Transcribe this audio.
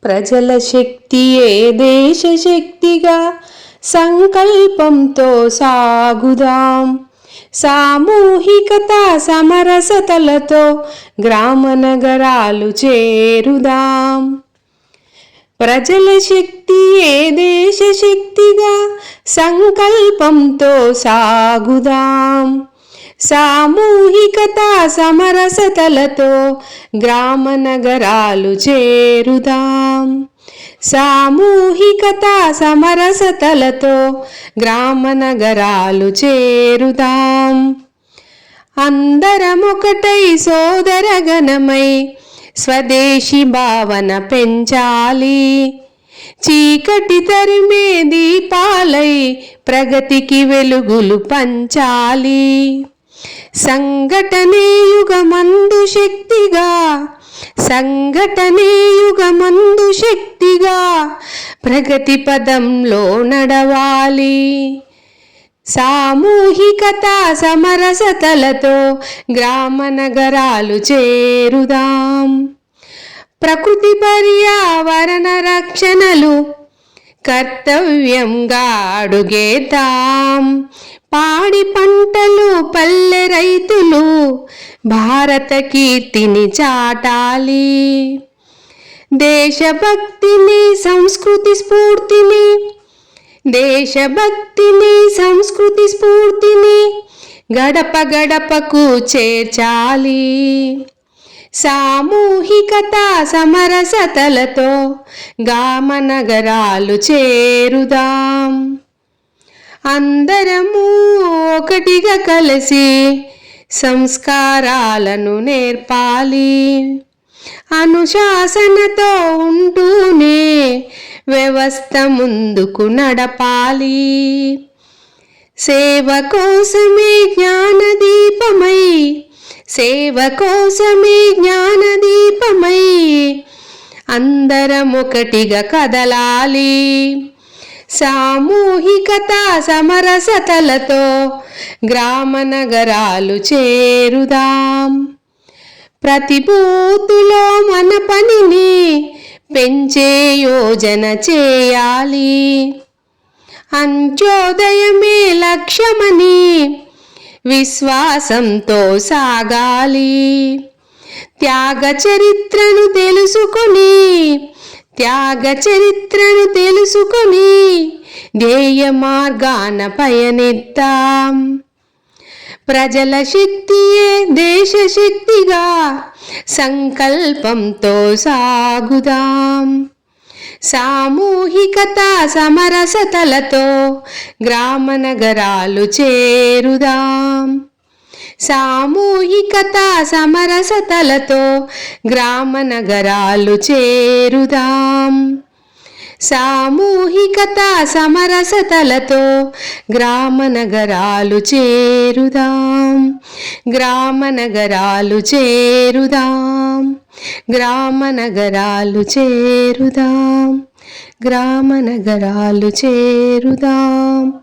ప్రజల శక్తియే దేశ శక్తిగా సంకల్పంతో సాగుదాం. సామూహికత సమరసతలతో గ్రామ నగరాలు చేరుదాం. ప్రజల శక్తియే దేశ శక్తిగా సంకల్పంతో సాగుదాం. సామూహికత సమరసతలతో గ్రామ నగరాలు చేరుదాం. సామూహికత సమరసతలతో గ్రామ నగరాలు చేరుదాం. అందరమొకటై సోదరగణమై స్వదేశీ భావన పెంచాలి. చీకటి తరిమే దీపాలై ప్రగతికి వెలుగులు పంచాలి. సంఘటనే యుగమందు శక్తిగా, సంఘటనే యుగమందు శక్తిగా ప్రగతి పదంలో నడవాలి. సామూహికత సమరసతలతో గ్రామ నగరాలు చేరుదాం. ప్రకృతి పర్యావరణ రక్షణలు కర్తవ్యంగా అడుగేద్దాం. పాడి పంటలు పల్లె రైతులు భారత కీర్తిని చాటాలి. దేశభక్తిని సంస్కృతి స్ఫూర్తిని, దేశభక్తిని సంస్కృతి స్ఫూర్తిని గడప గడపకు చేర్చాలి. సామూహికత సమరసతలతో గ్రామ నగరాలు చేరుదాం. అందరము ఒకటిగా కలిసి సంస్కారాలను నేర్పాలి. అనుశాసనతో ఉంటూనే వ్యవస్థ ముందుకు నడపాలి. సేవ కోసమే జ్ఞానదీపమై, సేవ కోసమే జ్ఞానదీపమై అందరం ఒకటిగా కదలాలి. సామూహికత సమరసతలతో గ్రామ నగరాలు చేరుదాం. ప్రతి బూతులో మన పనిని పెంచే యోజన చేయాలి. అంత్యోదయమే లక్ష్యమని విశ్వాసంతో సాగాలి. త్యాగ చరిత్రను తెలుసుకొని, త్యాగ చరిత్రను తెలుసుకొని ధ్యేయ మార్గాన పయనిద్దాం. ప్రజల శక్తియే దేశ శక్తిగా సంకల్పంతో సాగుదాం. సామూహికత సమరసతలతో గ్రామ నగరాలు చేరుదాం. సామూహికత సమరసతలతో గ్రామ నగరాలు చేరుదాం. సామూహికత సమరసతలతో గ్రామ నగరాలు చేరుదాం. గ్రామ నగరాలు చేరుదాం. గ్రామ నగరాలు చేరుదాం. గ్రామ నగరాలు చేరుదాం.